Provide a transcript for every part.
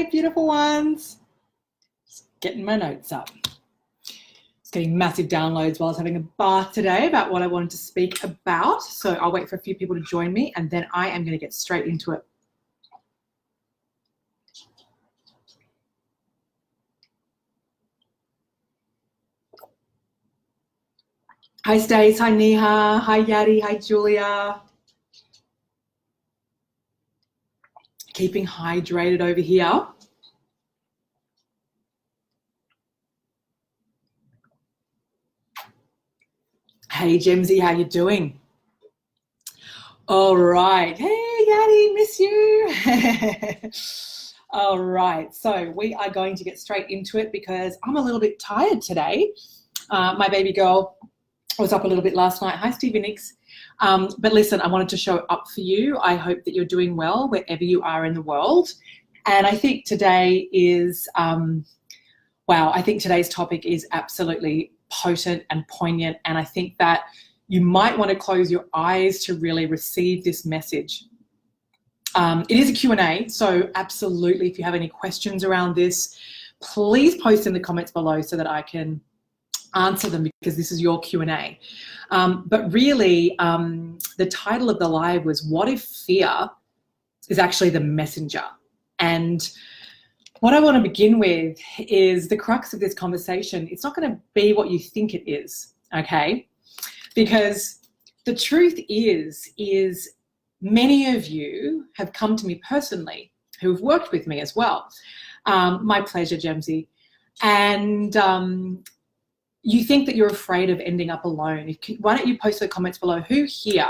Hi, beautiful ones. Just getting my notes up. Just getting massive downloads while I was having a bath today about what I wanted to speak about. So I'll wait for a few people to join me and then I am going to get straight into it. Hi, Stace. Hi, Neha. Hi, Yadi. Hi, Julia. Keeping hydrated over here. Hey, Jimsy, how you doing? All right. Hey, Yadi, miss you. All right. So we are going to get straight into it because I'm a little bit tired today. My baby girl was up a little bit last night. Hi, Stevie Nicks. But listen, I wanted to show up for you. I hope that you're doing well wherever you are in the world. And I think today is, I think today's topic is absolutely potent and poignant. And I think that you might want to close your eyes to really receive this message. It is a Q&A, so absolutely, if you have any questions around this, please post in the comments below so that I can answer them because this is your Q&A. But really, the title of the live was, what if fear is actually the messenger? And what I want to begin with is the crux of this conversation. It's not going to be what you think it is, okay? Because the truth is many of you have come to me personally who've worked with me as well. My pleasure, Jemsy. And you think that you're afraid of ending up alone. Why don't you post in the comments below who here,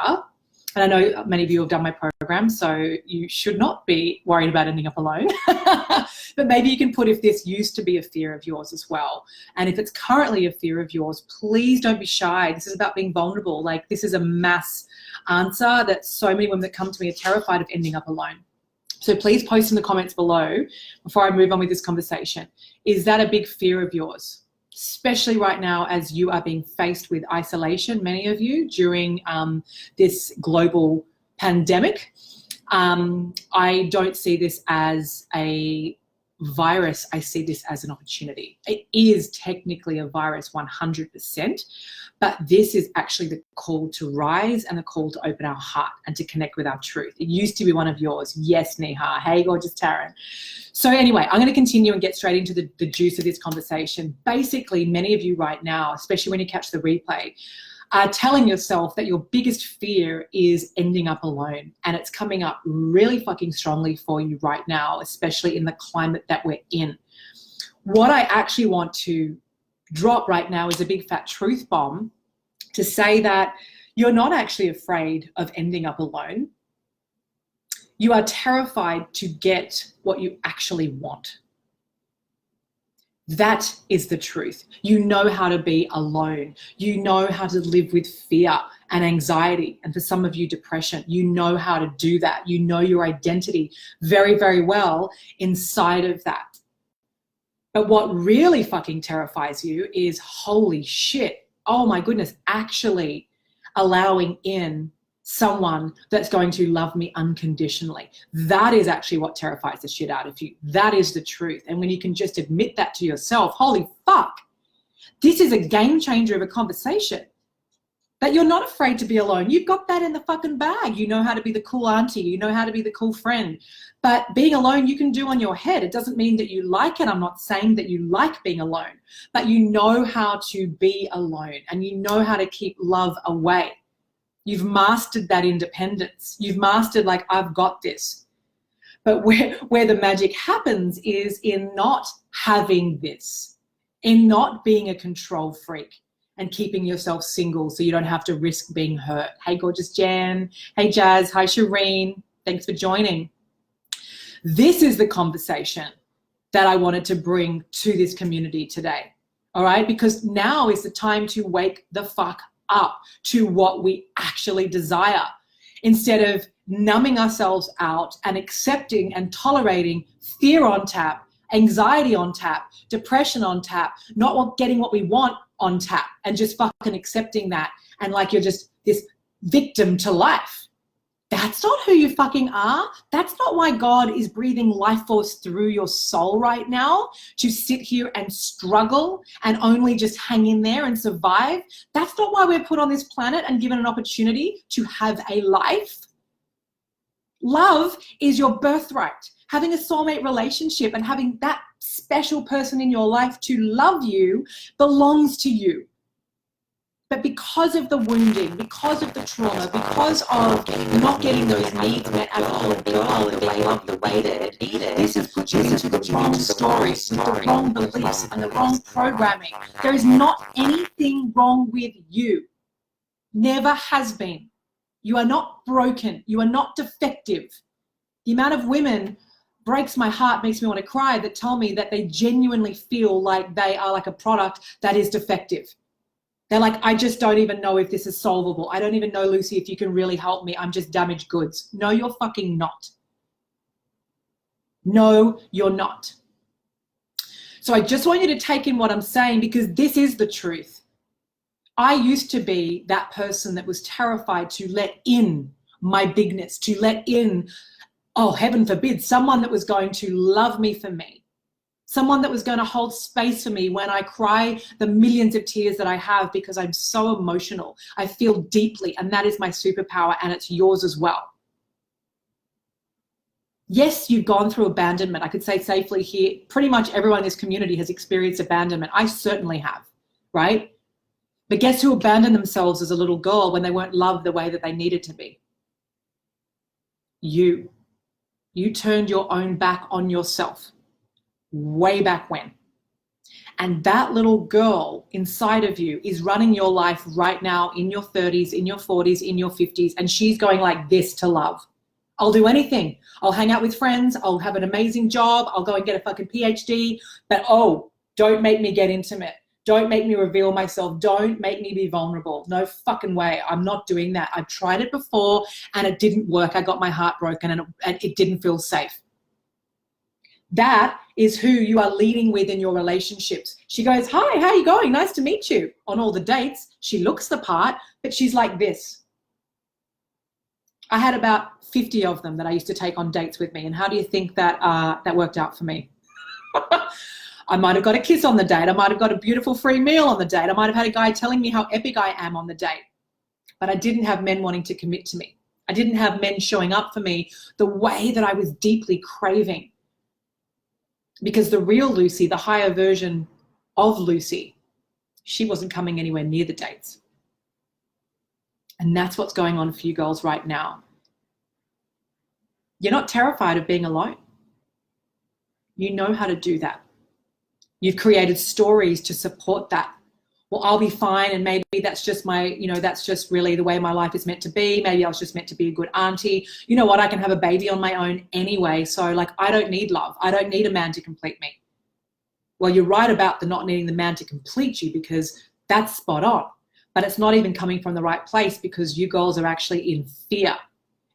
and I know many of you have done my program, so you should not be worried about ending up alone, but maybe you can put if this used to be a fear of yours as well. And if it's currently a fear of yours, please don't be shy. This is about being vulnerable. Like, this is a mass answer that so many women that come to me are terrified of ending up alone. So please post in the comments below before I move on with this conversation. Is that a big fear of yours? Especially right now as you are being faced with isolation, many of you, during this global pandemic. I don't see this as a virus. I see this as an opportunity. It is technically a virus 100%, but this is actually the call to rise and the call to open our heart and to connect with our truth. It used to be one of yours. Yes, Neha. Hey, gorgeous Taryn. So anyway, I'm going to continue and get straight into the juice of this conversation. Basically, many of you right now, especially when you catch the replay, are telling yourself that your biggest fear is ending up alone. And it's coming up really fucking strongly for you right now, especially in the climate that we're in. What I actually want to drop right now is a big fat truth bomb to say that you're not actually afraid of ending up alone. You are terrified to get what you actually want. That is the truth. You know how to be alone. You know how to live with fear and anxiety, and for some of you, depression. You know how to do that. You know your identity very, very well inside of that. But what really fucking terrifies you is, holy shit, oh my goodness, actually allowing in someone that's going to love me unconditionally. That is actually what terrifies the shit out of you. That is the truth. And when you can just admit that to yourself, holy fuck, this is a game changer of a conversation. That you're not afraid to be alone. You've got that in the fucking bag. You know how to be the cool auntie. You know how to be the cool friend. But being alone, you can do on your head. It doesn't mean that you like it. I'm not saying that you like being alone. But you know how to be alone. And you know how to keep love away. You've mastered that independence. You've mastered, like, I've got this. But where the magic happens is in not having this, in not being a control freak and keeping yourself single so you don't have to risk being hurt. Hey, gorgeous Jan. Hey, Jazz. Hi, Shireen. Thanks for joining. This is the conversation that I wanted to bring to this community today, all right? Because now is the time to wake the fuck up to what we actually desire, instead of numbing ourselves out and accepting and tolerating fear on tap, anxiety on tap, depression on tap, not getting what we want on tap, and just fucking accepting that, and like you're just this victim to life. That's not who you fucking are. That's not why God is breathing life force through your soul right now to sit here and struggle and only just hang in there and survive. That's not why we're put on this planet and given an opportunity to have a life. Love is your birthright. Having a soulmate relationship and having that special person in your life to love you belongs to you. But because of the wounding, because of the trauma, because of not getting those needs met as a little girl and being loved the way that it needed, this has put you into the wrong stories, the wrong beliefs, and the wrong programming. There is not anything wrong with you. Never has been. You are not broken. You are not defective. The amount of women breaks my heart, makes me want to cry, that tell me that they genuinely feel like they are like a product that is defective. They're like, I just don't even know if this is solvable. I don't even know, Lucy, if you can really help me. I'm just damaged goods. No, you're fucking not. No, you're not. So I just want you to take in what I'm saying, because this is the truth. I used to be that person that was terrified to let in my bigness, to let in, oh, heaven forbid, someone that was going to love me for me. Someone that was going to hold space for me when I cry the millions of tears that I have, because I'm so emotional. I feel deeply, and that is my superpower, and it's yours as well. Yes, you've gone through abandonment. I could say safely here, pretty much everyone in this community has experienced abandonment. I certainly have, right? But guess who abandoned themselves as a little girl when they weren't loved the way that they needed to be? You. You turned your own back on yourself. Way back when. And that little girl inside of you is running your life right now in your 30s, in your 40s, in your 50s, and she's going like this to love. I'll do anything. I'll hang out with friends. I'll have an amazing job. I'll go and get a fucking PhD. But oh, don't make me get intimate. Don't make me reveal myself. Don't make me be vulnerable. No fucking way. I'm not doing that. I've tried it before and it didn't work. I got my heart broken and it didn't feel safe. That is who you are leading with in your relationships. She goes, hi, how are you going? Nice to meet you. On all the dates, she looks the part, but she's like this. I had about 50 of them that I used to take on dates with me. And how do you think that that worked out for me? I might have got a kiss on the date. I might have got a beautiful free meal on the date. I might have had a guy telling me how epic I am on the date. But I didn't have men wanting to commit to me. I didn't have men showing up for me the way that I was deeply craving. Because the real Lucy, the higher version of Lucy, she wasn't coming anywhere near the dates. And that's what's going on for you girls right now. You're not terrified of being alone. You know how to do that. You've created stories to support that. Well, I'll be fine, and maybe that's just that's just really the way my life is meant to be. Maybe I was just meant to be a good auntie. You know what? I can have a baby on my own anyway. So like, I don't need love. I don't need a man to complete me. Well, you're right about the not needing the man to complete you, because that's spot on. But it's not even coming from the right place, because you girls are actually in fear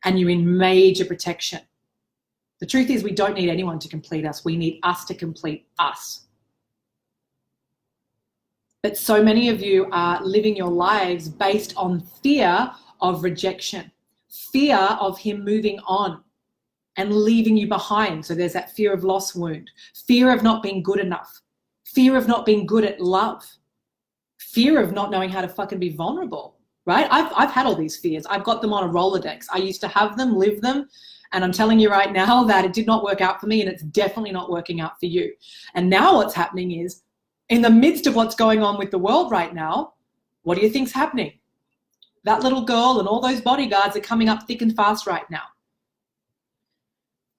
and you're in major protection. The truth is, we don't need anyone to complete us. We need us to complete us. But so many of you are living your lives based on fear of rejection, fear of him moving on and leaving you behind. So there's that fear of loss wound, fear of not being good enough, fear of not being good at love, fear of not knowing how to fucking be vulnerable, right? I've had all these fears. I've got them on a Rolodex. I used to have them, live them. And I'm telling you right now that it did not work out for me, and it's definitely not working out for you. And now what's happening is, in the midst of what's going on with the world right now, what do you think's happening? That little girl and all those bodyguards are coming up thick and fast right now.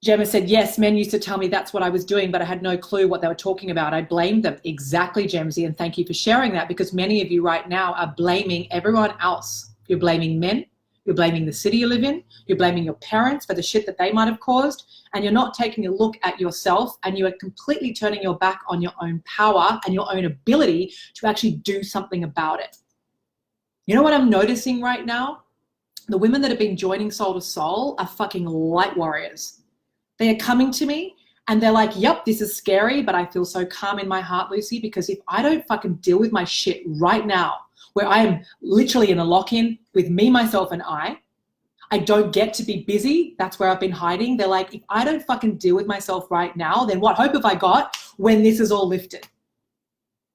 Gemma said, yes, men used to tell me that's what I was doing, but I had no clue what they were talking about. I blamed them. Exactly, Gemsy, and thank you for sharing that, because many of you right now are blaming everyone else. You're blaming men. You're blaming the city you live in. You're blaming your parents for the shit that they might have caused. And you're not taking a look at yourself, and you are completely turning your back on your own power and your own ability to actually do something about it. You know what I'm noticing right now? The women that have been joining Soul to Soul are fucking light warriors. They are coming to me and they're like, yep, this is scary, but I feel so calm in my heart, Lucy, because if I don't fucking deal with my shit right now, where I am literally in a lock-in with me, myself, and I I don't get to be busy. That's where I've been hiding. They're like, if I don't fucking deal with myself right now, then what hope have I got when this is all lifted?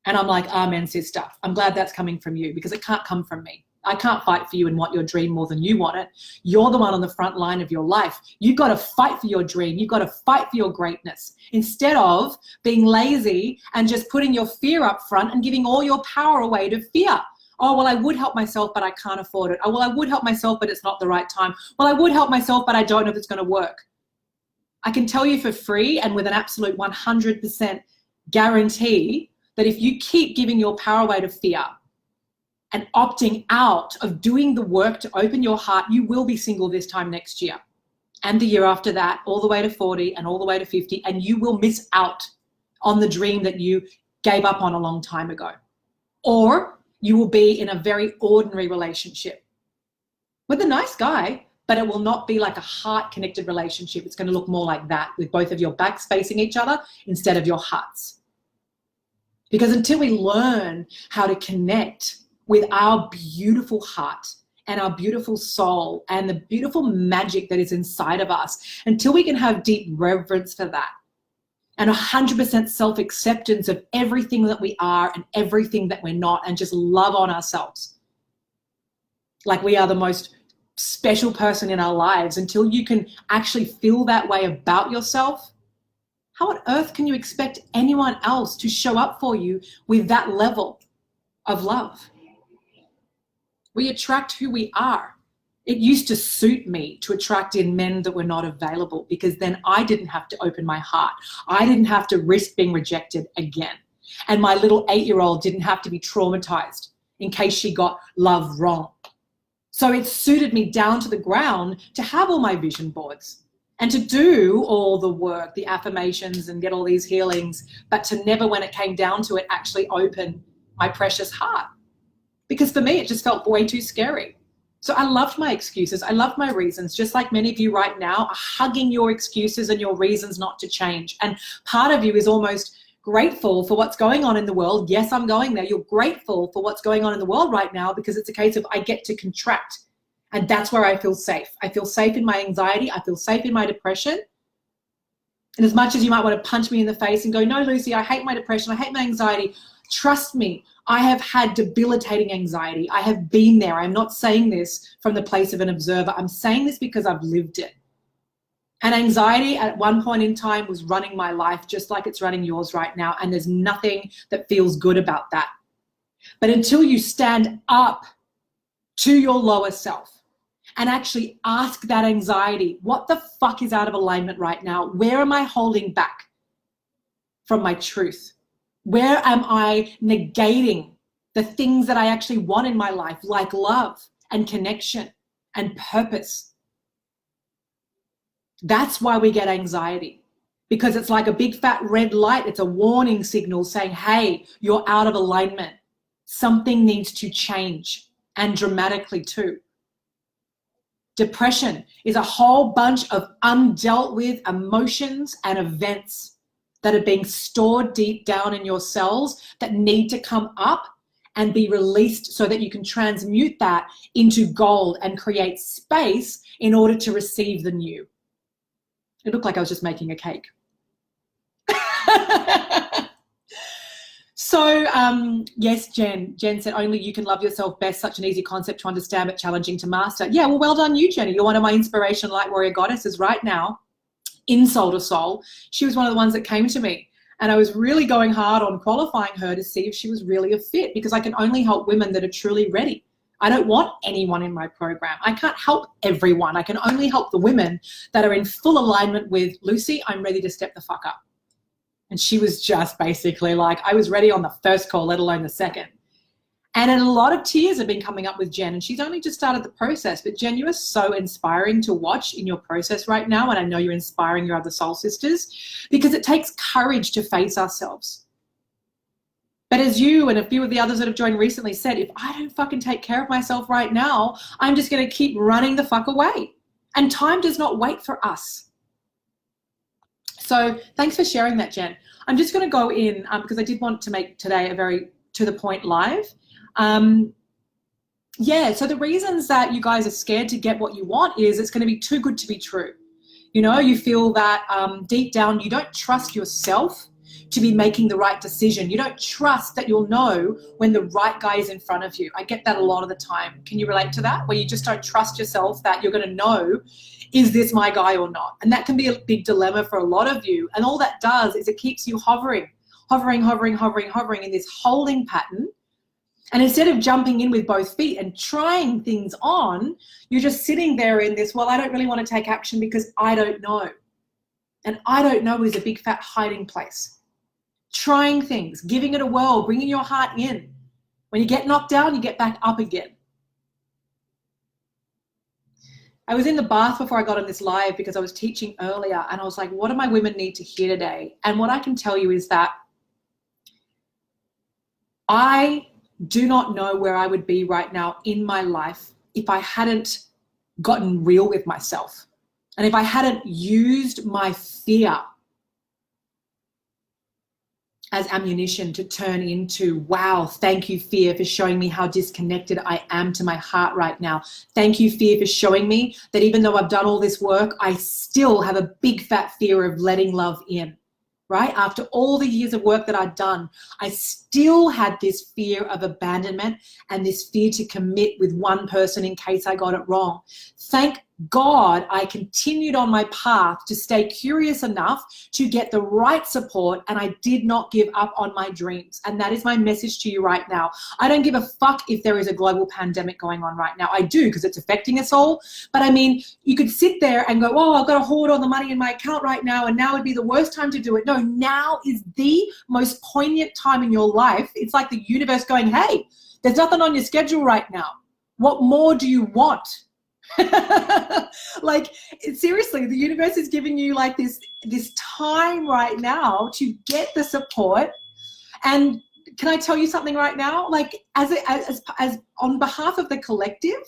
And I'm like, amen, sister. I'm glad that's coming from you, because it can't come from me. I can't fight for you and want your dream more than you want it. You're the one on the front line of your life. You've got to fight for your dream. You've got to fight for your greatness, instead of being lazy and just putting your fear up front and giving all your power away to fear. Oh, well, I would help myself, but I can't afford it. Oh, well, I would help myself, but it's not the right time. Well, I would help myself, but I don't know if it's going to work. I can tell you for free and with an absolute 100% guarantee that if you keep giving your power away to fear and opting out of doing the work to open your heart, you will be single this time next year and the year after that, all the way to 40 and all the way to 50, and you will miss out on the dream that you gave up on a long time ago. Or you will be in a very ordinary relationship with a nice guy, but it will not be like a heart-connected relationship. It's going to look more like that, with both of your backs facing each other instead of your hearts. Because until we learn how to connect with our beautiful heart and our beautiful soul and the beautiful magic that is inside of us, until we can have deep reverence for that and 100% self-acceptance of everything that we are and everything that we're not, and just love on ourselves like we are the most special person in our lives, until you can actually feel that way about yourself, how on earth can you expect anyone else to show up for you with that level of love? We attract who we are. It used to suit me to attract in men that were not available, because then I didn't have to open my heart. I didn't have to risk being rejected again. And my little 8-year-old didn't have to be traumatized in case she got love wrong. So it suited me down to the ground to have all my vision boards and to do all the work, the affirmations, and get all these healings, but to never, when it came down to it, actually open my precious heart. Because for me, it just felt way too scary. So I loved my excuses. I loved my reasons, just like many of you right now are hugging your excuses and your reasons not to change. And part of you is almost grateful for what's going on in the world. Yes, I'm going there. You're grateful for what's going on in the world right now, because it's a case of I get to contract. And that's where I feel safe. I feel safe in my anxiety. I feel safe in my depression. And as much as you might want to punch me in the face and go, no, Lucy, I hate my depression. I hate my anxiety. Trust me, I have had debilitating anxiety. I have been there. I'm not saying this from the place of an observer. I'm saying this because I've lived it. And anxiety at one point in time was running my life, just like it's running yours right now. And there's nothing that feels good about that. But until you stand up to your lower self and actually ask that anxiety, what the fuck is out of alignment right now? Where am I holding back from my truth? Where am I negating the things that I actually want in my life, like love and connection and purpose? That's why we get anxiety, because it's like a big fat red light. It's a warning signal saying, hey, you're out of alignment. Something needs to change, and dramatically too. Depression is a whole bunch of undealt with emotions and events that are being stored deep down in your cells that need to come up and be released so that you can transmute that into gold and create space in order to receive the new. It looked like I was just making a cake. So, yes, Jen said, only you can love yourself best. Such an easy concept to understand, but challenging to master. Yeah, well done you, Jenny. You're one of my inspiration light warrior goddesses right now, in Soul to Soul. She was one of the ones that came to me, and I was really going hard on qualifying her to see if she was really a fit, because I can only help women that are truly ready. I don't want anyone in my program. I can't help everyone. I can only help the women that are in full alignment with, Lucy, I'm ready to step the fuck up. And she was just basically like, I was ready on the first call, let alone the second. And a lot of tears have been coming up with Jen, and she's only just started the process. But Jen, you are so inspiring to watch in your process right now. And I know you're inspiring your other soul sisters, because it takes courage to face ourselves. But as you and a few of the others that have joined recently said, if I don't fucking take care of myself right now, I'm just going to keep running the fuck away. And time does not wait for us. So thanks for sharing that, Jen. I'm just going to go in because I did want to make today a very to the point live. Yeah, so the reasons that you guys are scared to get what you want is it's going to be too good to be true. You know, you feel that deep down you don't trust yourself to be making the right decision. You don't trust that you'll know when the right guy is in front of you. I get that a lot of the time. Can you relate to that? Where you just don't trust yourself that you're going to know, is this my guy or not? And that can be a big dilemma for a lot of you. And all that does is it keeps you hovering in this holding pattern. And instead of jumping in with both feet and trying things on, you're just sitting there in this, well, I don't really want to take action because I don't know. And I don't know is a big fat hiding place. Trying things, giving it a whirl, bringing your heart in. When you get knocked down, you get back up again. I was in the bath before I got on this live because I was teaching earlier and I was like, what do my women need to hear today? And what I can tell you is that I do not know where I would be right now in my life if I hadn't gotten real with myself and if I hadn't used my fear as ammunition to turn into, wow, thank you, fear, for showing me how disconnected I am to my heart right now. Thank you, fear, for showing me that even though I've done all this work, I still have a big fat fear of letting love in. Right? After all the years of work that I'd done, I still had this fear of abandonment and this fear to commit with one person in case I got it wrong. Thank God I continued on my path to stay curious enough to get the right support, and I did not give up on my dreams. And that is my message to you right now. I don't give a fuck if there is a global pandemic going on right now. I do, because it's affecting us all. But I mean, you could sit there and go, oh, I've got to hoard all the money in my account right now, and now would be the worst time to do it. No, now is the most poignant time in your life. It's like the universe going, hey, there's nothing on your schedule right now. What more do you want? Like, seriously, the universe is giving you like this time right now to get the support. And can I tell you something right now? Like, as on behalf of the collective,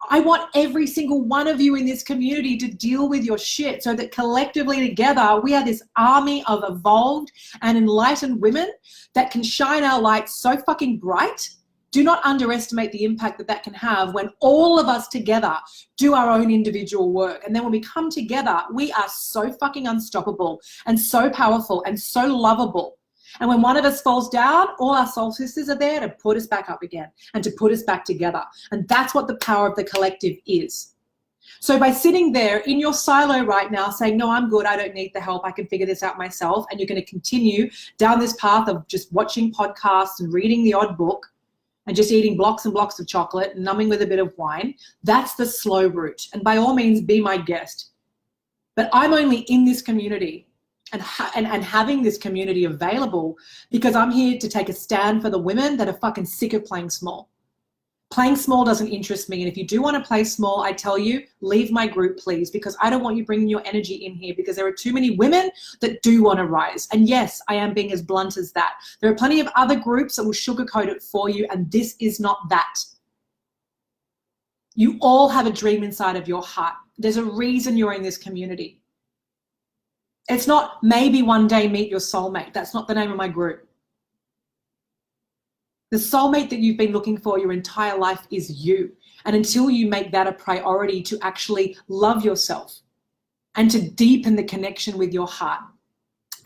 I want every single one of you in this community to deal with your shit so that collectively together we are this army of evolved and enlightened women that can shine our light so fucking bright. Do not underestimate the impact that can have when all of us together do our own individual work. And then when we come together, we are so fucking unstoppable and so powerful and so lovable. And when one of us falls down, all our soul sisters are there to put us back up again and to put us back together. And that's what the power of the collective is. So by sitting there in your silo right now saying, no, I'm good, I don't need the help, I can figure this out myself, and you're going to continue down this path of just watching podcasts and reading the odd book, and just eating blocks and blocks of chocolate and numbing with a bit of wine, that's the slow route. And by all means, be my guest. But I'm only in this community and having this community available because I'm here to take a stand for the women that are fucking sick of playing small. Playing small doesn't interest me. And if you do want to play small, I tell you, leave my group, please, because I don't want you bringing your energy in here because there are too many women that do want to rise. And yes, I am being as blunt as that. There are plenty of other groups that will sugarcoat it for you, and this is not that. You all have a dream inside of your heart. There's a reason you're in this community. It's not maybe one day meet your soulmate. That's not the name of my group. The soulmate that you've been looking for your entire life is you. And until you make that a priority to actually love yourself and to deepen the connection with your heart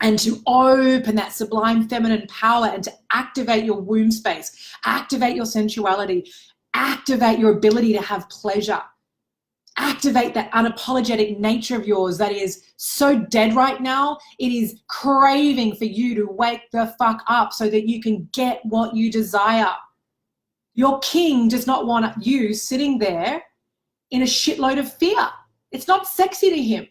and to open that sublime feminine power and to activate your womb space, activate your sensuality, activate your ability to have pleasure, activate that unapologetic nature of yours that is so dead right now. It is craving for you to wake the fuck up so that you can get what you desire. Your king does not want you sitting there in a shitload of fear. It's not sexy to him.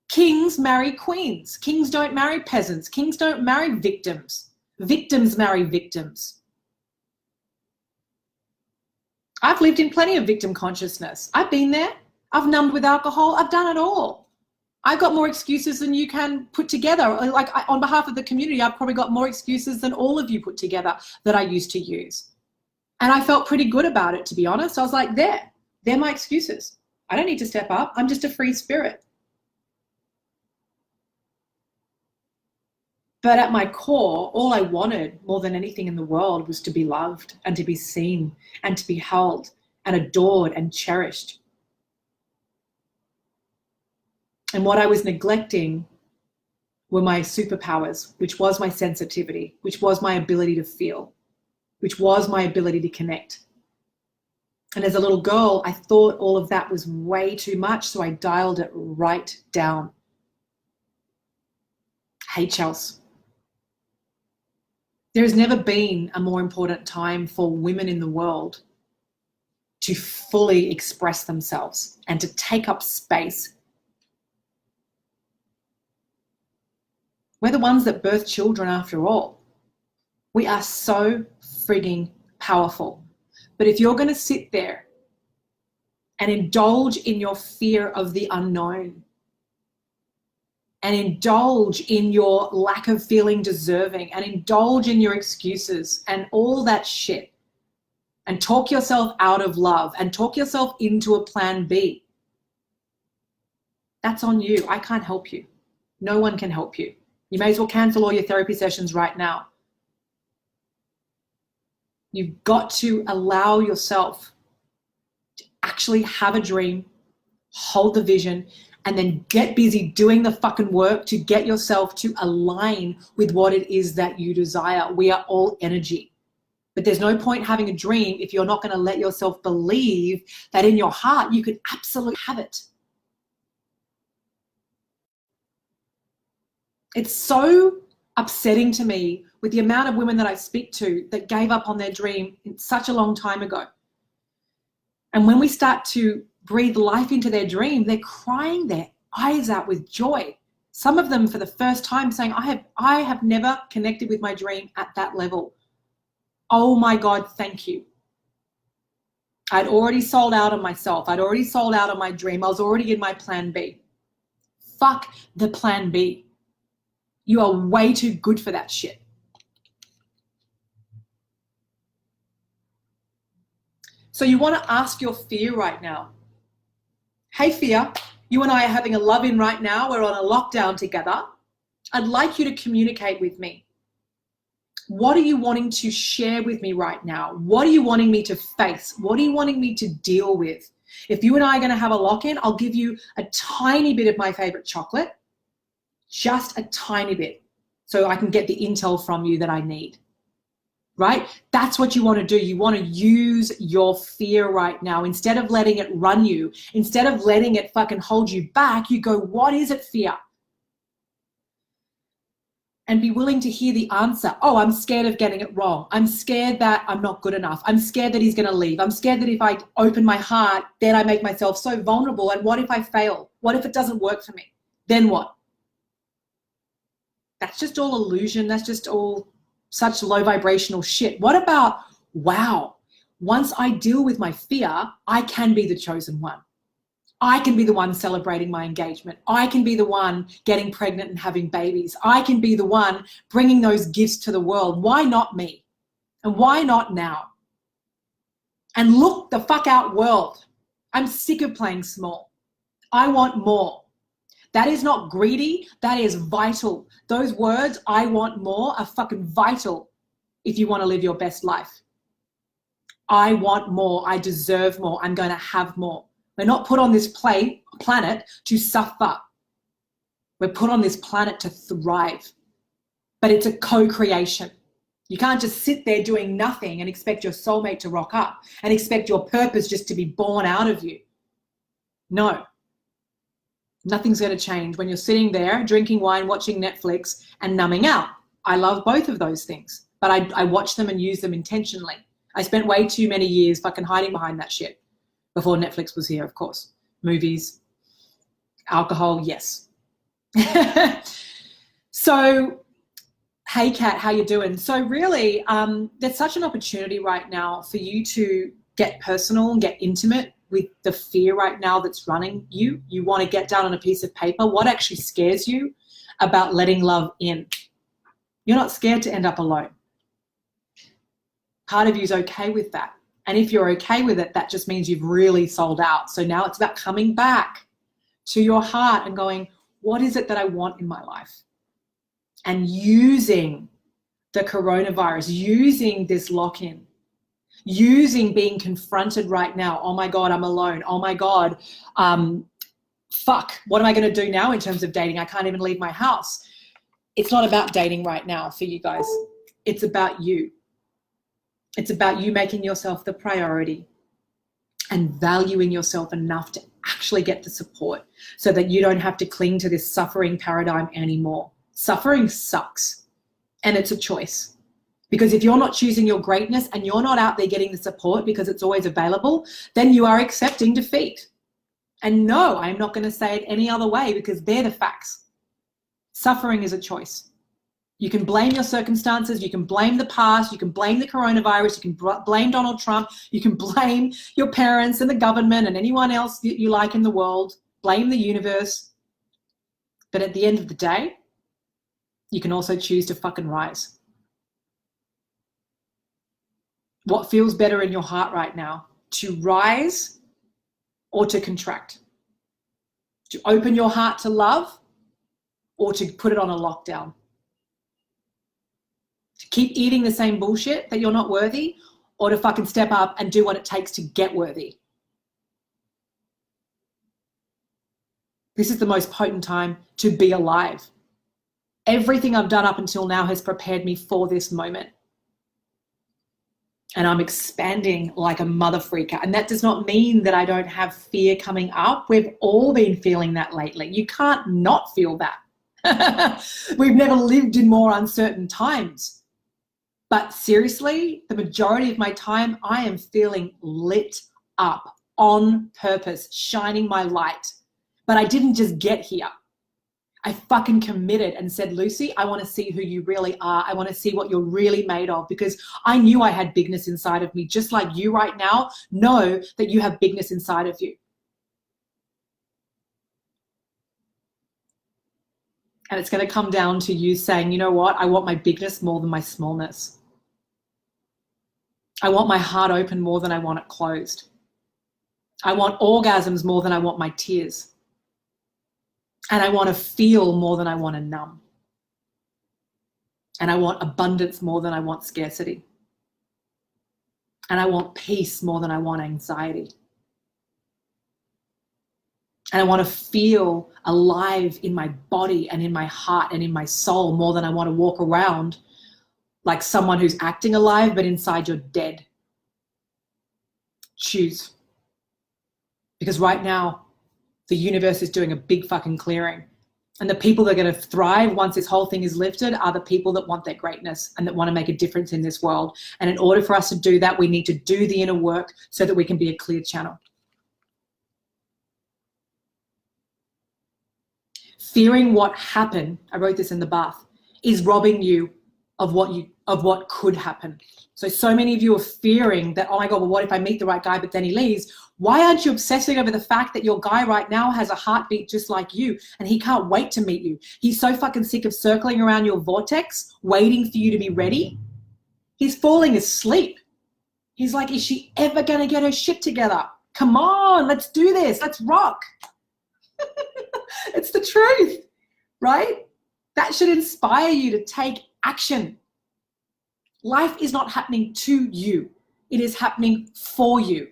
Kings marry queens. Kings don't marry peasants. Kings don't marry victims. Victims marry victims. I've lived in plenty of victim consciousness. I've been there. I've numbed with alcohol. I've done it all. I've got more excuses than you can put together. On behalf of the community, I've probably got more excuses than all of you put together that I used to use. And I felt pretty good about it, to be honest. I was like, they're my excuses. I don't need to step up. I'm just a free spirit. But at my core, all I wanted more than anything in the world was to be loved and to be seen and to be held and adored and cherished. And what I was neglecting were my superpowers, which was my sensitivity, which was my ability to feel, which was my ability to connect. And as a little girl, I thought all of that was way too much, so I dialed it right down. Hey, Chels. There has never been a more important time for women in the world to fully express themselves and to take up space. We're the ones that birth children after all. We are so frigging powerful. But if you're going to sit there and indulge in your fear of the unknown and indulge in your lack of feeling deserving and indulge in your excuses and all that shit and talk yourself out of love and talk yourself into a plan B, that's on you. I can't help you. No one can help you. You may as well cancel all your therapy sessions right now. You've got to allow yourself to actually have a dream, hold the vision, and then get busy doing the fucking work to get yourself to align with what it is that you desire. We are all energy. But there's no point having a dream if you're not going to let yourself believe that in your heart you could absolutely have it. It's so upsetting to me with the amount of women that I speak to that gave up on their dream such a long time ago. And when we start to breathe life into their dream, they're crying their eyes out with joy. Some of them for the first time saying, I have never connected with my dream at that level. Oh my God, thank you. I'd already sold out on myself. I'd already sold out on my dream. I was already in my plan B. Fuck the plan B. You are way too good for that shit. So you want to ask your fear right now. Hey, fear, you and I are having a love-in right now. We're on a lockdown together. I'd like you to communicate with me. What are you wanting to share with me right now? What are you wanting me to face? What are you wanting me to deal with? If you and I are going to have a lock-in, I'll give you a tiny bit of my favorite chocolate, just a tiny bit, so I can get the intel from you that I need. Right? That's what you want to do. You want to use your fear right now. Instead of letting it run you, instead of letting it fucking hold you back, you go, what is it, fear? And be willing to hear the answer. Oh, I'm scared of getting it wrong. I'm scared that I'm not good enough. I'm scared that he's going to leave. I'm scared that if I open my heart, then I make myself so vulnerable. And what if I fail? What if it doesn't work for me? Then what? That's just all illusion. That's just all such low vibrational shit. What about, wow, once I deal with my fear, I can be the chosen one. I can be the one celebrating my engagement. I can be the one getting pregnant and having babies. I can be the one bringing those gifts to the world. Why not me? And why not now? And look the fuck out, world. I'm sick of playing small. I want more. That is not greedy. That is vital. Those words, I want more, are fucking vital if you want to live your best life. I want more. I deserve more. I'm going to have more. We're not put on this planet to suffer. We're put on this planet to thrive. But it's a co-creation. You can't just sit there doing nothing and expect your soulmate to rock up and expect your purpose just to be born out of you. No. Nothing's going to change when you're sitting there drinking wine, watching Netflix and numbing out. I love both of those things, but I watch them and use them intentionally. I spent way too many years fucking hiding behind that shit before Netflix was here, of course. Movies, alcohol, yes. So, hey Kat, how you doing? So really, there's such an opportunity right now for you to get personal and get intimate with the fear right now that's running you. You want to get down on a piece of paper what actually scares you about letting love in. You're not scared to end up alone. Part of you is okay with that. And if you're okay with it, that just means you've really sold out. So now it's about coming back to your heart and going, what is it that I want in my life? and using the coronavirus, using this lock-in, using being confronted right now. Oh my God, I'm alone. Oh my God, fuck, what am I going to do now in terms of dating? I can't even leave my house. It's not about dating right now for you guys. It's about you. It's about you making yourself the priority and valuing yourself enough to actually get the support so that you don't have to cling to this suffering paradigm anymore. Suffering sucks, and it's a choice. Because if you're not choosing your greatness and you're not out there getting the support because it's always available, then you are accepting defeat. And no, I'm not going to say it any other way because they're the facts. Suffering is a choice. You can blame your circumstances, you can blame the past, you can blame the coronavirus, you can blame Donald Trump, you can blame your parents and the government and anyone else you like in the world, blame the universe. But at the end of the day, you can also choose to fucking rise. What feels better in your heart right now? To rise or to contract? To open your heart to love or to put it on a lockdown? To keep eating the same bullshit that you're not worthy, or to fucking step up and do what it takes to get worthy? This is the most potent time to be alive. Everything I've done up until now has prepared me for this moment. And I'm expanding like a mother freaker. And that does not mean that I don't have fear coming up. We've all been feeling that lately. You can't not feel that. We've never lived in more uncertain times. But seriously, the majority of my time, I am feeling lit up on purpose, shining my light. But I didn't just get here. I fucking committed and said, Lucy, I want to see who you really are. I want to see what you're really made of, because I knew I had bigness inside of me, just like you right now know that you have bigness inside of you. And it's going to come down to you saying, you know what? I want my bigness more than my smallness. I want my heart open more than I want it closed. I want orgasms more than I want my tears. And I want to feel more than I want to numb. And I want abundance more than I want scarcity. And I want peace more than I want anxiety. And I want to feel alive in my body and in my heart and in my soul more than I want to walk around like someone who's acting alive, but inside you're dead. Choose. Because right now, the universe is doing a big fucking clearing. And the people that are going to thrive once this whole thing is lifted are the people that want their greatness and that want to make a difference in this world. And in order for us to do that, we need to do the inner work so that we can be a clear channel. Fearing what happened, I wrote this in the bath, is robbing you of what could happen. So many of you are fearing that, oh my God, well, what if I meet the right guy, but then he leaves? Why aren't you obsessing over the fact that your guy right now has a heartbeat just like you and he can't wait to meet you? He's so fucking sick of circling around your vortex, waiting for you to be ready. He's falling asleep. He's like, is she ever gonna get her shit together? Come on, let's do this. Let's rock. It's the truth, right? That should inspire you to take action. Life is not happening to you. It is happening for you.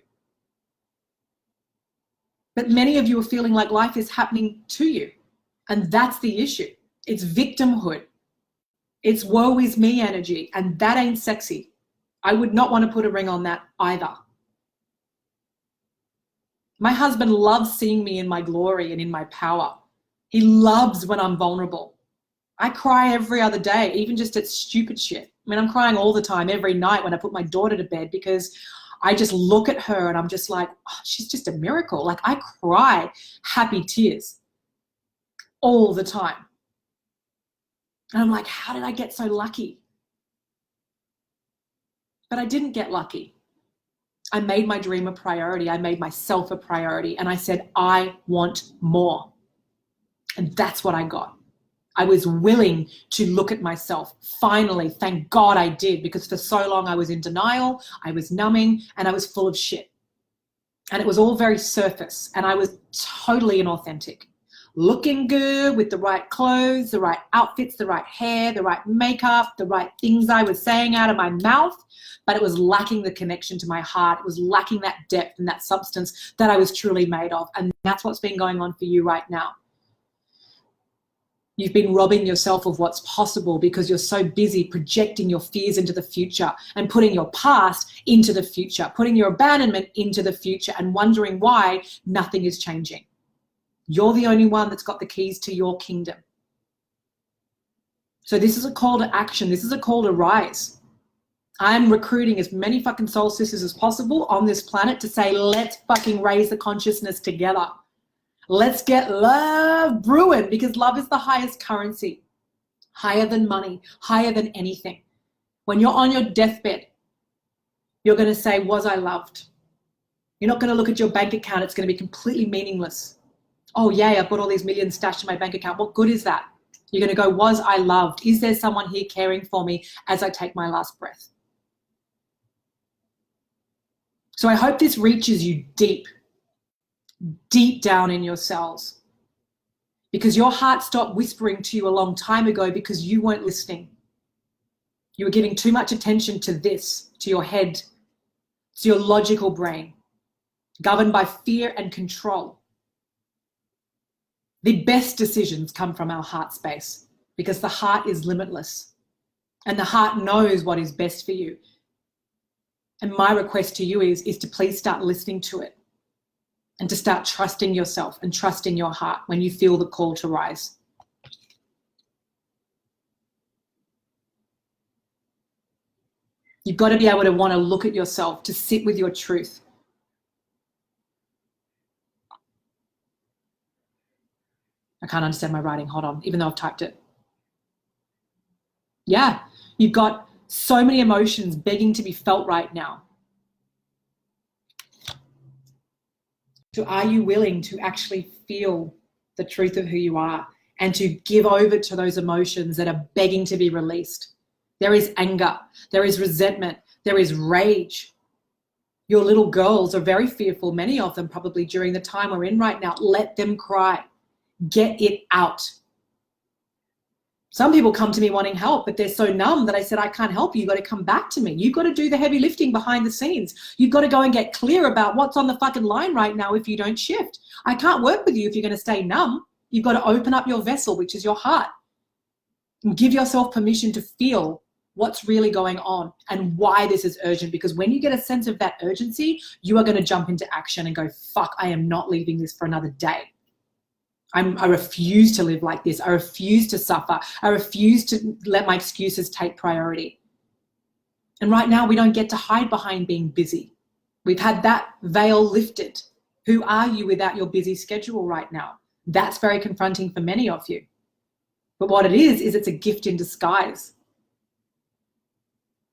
But many of you are feeling like life is happening to you. And that's the issue. It's victimhood. It's woe is me energy. And that ain't sexy. I would not want to put a ring on that either. My husband loves seeing me in my glory and in my power. He loves when I'm vulnerable. I cry every other day, even just at stupid shit. I mean, I'm crying all the time, every night when I put my daughter to bed, because I just look at her and I'm just like, oh, she's just a miracle. Like, I cry happy tears all the time. And I'm like, how did I get so lucky? But I didn't get lucky. I made my dream a priority. I made myself a priority. And I said, I want more. And that's what I got. I was willing to look at myself. Finally, thank God I did, because for so long I was in denial, I was numbing, and I was full of shit. And it was all very surface, and I was totally inauthentic. looking good with the right clothes, the right outfits, the right hair, the right makeup, the right things I was saying out of my mouth, but it was lacking the connection to my heart. It was lacking that depth and that substance that I was truly made of. And that's what's been going on for you right now. You've been robbing yourself of what's possible because you're so busy projecting your fears into the future and putting your past into the future, putting your abandonment into the future and wondering why nothing is changing. You're the only one that's got the keys to your kingdom. So this is a call to action. This is a call to rise. I'm recruiting as many fucking soul sisters as possible on this planet to say, let's fucking raise the consciousness together. Let's get love brewing, because love is the highest currency, higher than money, higher than anything. When you're on your deathbed, you're going to say, was I loved? You're not going to look at your bank account. It's going to be completely meaningless. Oh, yay, I've got all these millions stashed in my bank account. What good is that? You're going to go, was I loved? Is there someone here caring for me as I take my last breath? So I hope this reaches you deep down in your cells, because your heart stopped whispering to you a long time ago because you weren't listening. You were giving too much attention to this, to your head, to your logical brain, governed by fear and control. The best decisions come from our heart space, because the heart is limitless and the heart knows what is best for you. And my request to you is to please start listening to it and to start trusting yourself and trusting your heart when you feel the call to rise. You've got to be able to want to look at yourself, to sit with your truth. I can't understand my writing. Hold on, even though I've typed it. Yeah, you've got so many emotions begging to be felt right now. So are you willing to actually feel the truth of who you are and to give over to those emotions that are begging to be released? There is anger, there is resentment, there is rage. Your little girls are very fearful, many of them probably during the time we're in right now. Let them cry. Get it out. Some people come to me wanting help, but they're so numb that I said, I can't help you. You've got to come back to me. You've got to do the heavy lifting behind the scenes. You've got to go and get clear about what's on the fucking line right now if you don't shift. I can't work with you if you're going to stay numb. You've got to open up your vessel, which is your heart, and give yourself permission to feel what's really going on and why this is urgent. Because when you get a sense of that urgency, you are going to jump into action and go, fuck, I am not leaving this for another day. I refuse to live like this. I refuse to suffer. I refuse to let my excuses take priority. And right now we don't get to hide behind being busy. We've had that veil lifted. Who are you without your busy schedule right now? That's very confronting for many of you. But what it is it's a gift in disguise.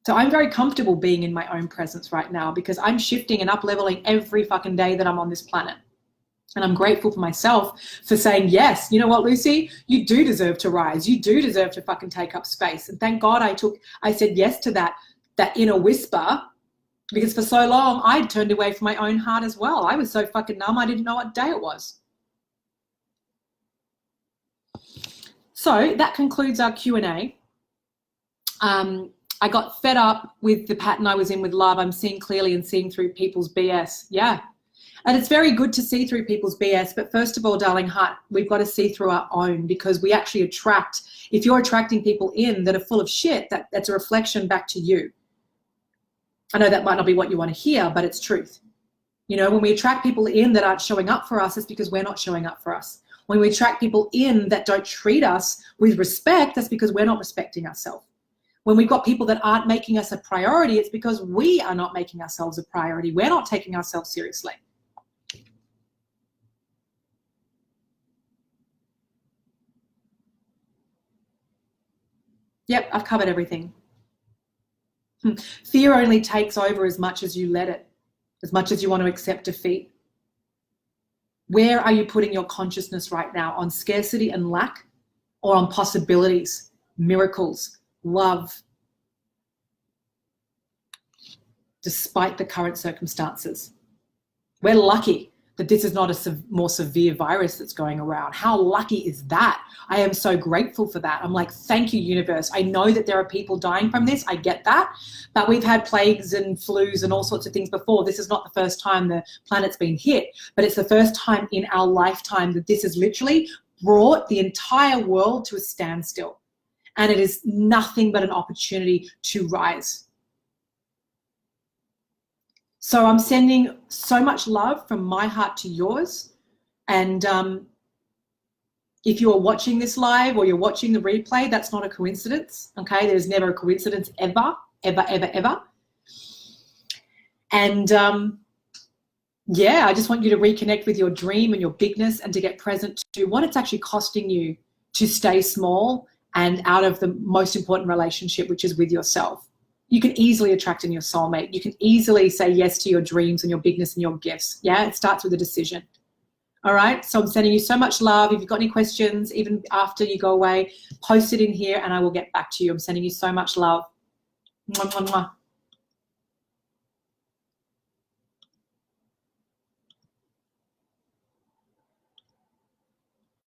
So I'm very comfortable being in my own presence right now because I'm shifting and up-leveling every fucking day that I'm on this planet. And I'm grateful for myself for saying, yes, you know what, Lucy, you do deserve to rise. You do deserve to fucking take up space. And thank God I said yes to that inner whisper, because for so long I'd turned away from my own heart as well. I was so fucking numb, I didn't know what day it was. So that concludes our Q&A. I got fed up with the pattern I was in with love. I'm seeing clearly and seeing through people's BS. Yeah. And it's very good to see through people's BS, but first of all, darling heart, we've got to see through our own, because we actually attract, if you're attracting people in that are full of shit, that's a reflection back to you. I know that might not be what you want to hear, but it's truth. You know, when we attract people in that aren't showing up for us, it's because we're not showing up for us. When we attract people in that don't treat us with respect, that's because we're not respecting ourselves. When we've got people that aren't making us a priority, it's because we are not making ourselves a priority. We're not taking ourselves seriously. Yep, I've covered everything. Fear only takes over as much as you let it, as much as you want to accept defeat. Where are you putting your consciousness right now? On scarcity and lack, or on possibilities, miracles, love, despite the current circumstances? We're lucky that this is not a more severe virus that's going around. How lucky is that? I am so grateful for that. I'm like, thank you, universe. I know that there are people dying from this. I get that. But we've had plagues and flus and all sorts of things before. This is not the first time the planet's been hit, but it's the first time in our lifetime that this has literally brought the entire world to a standstill. And it is nothing but an opportunity to rise. So I'm sending so much love from my heart to yours. And if you are watching this live or you're watching the replay, that's not a coincidence, okay? There's never a coincidence ever, ever, ever, ever. And yeah, I just want you to reconnect with your dream and your bigness and to get present to what it's actually costing you to stay small and out of the most important relationship, which is with yourself. You can easily attract in your soulmate. You can easily say yes to your dreams and your bigness and your gifts. Yeah, it starts with a decision. All right, so I'm sending you so much love. If you've got any questions, even after you go away, post it in here and I will get back to you. I'm sending you so much love. Mwah, mwah, mwah.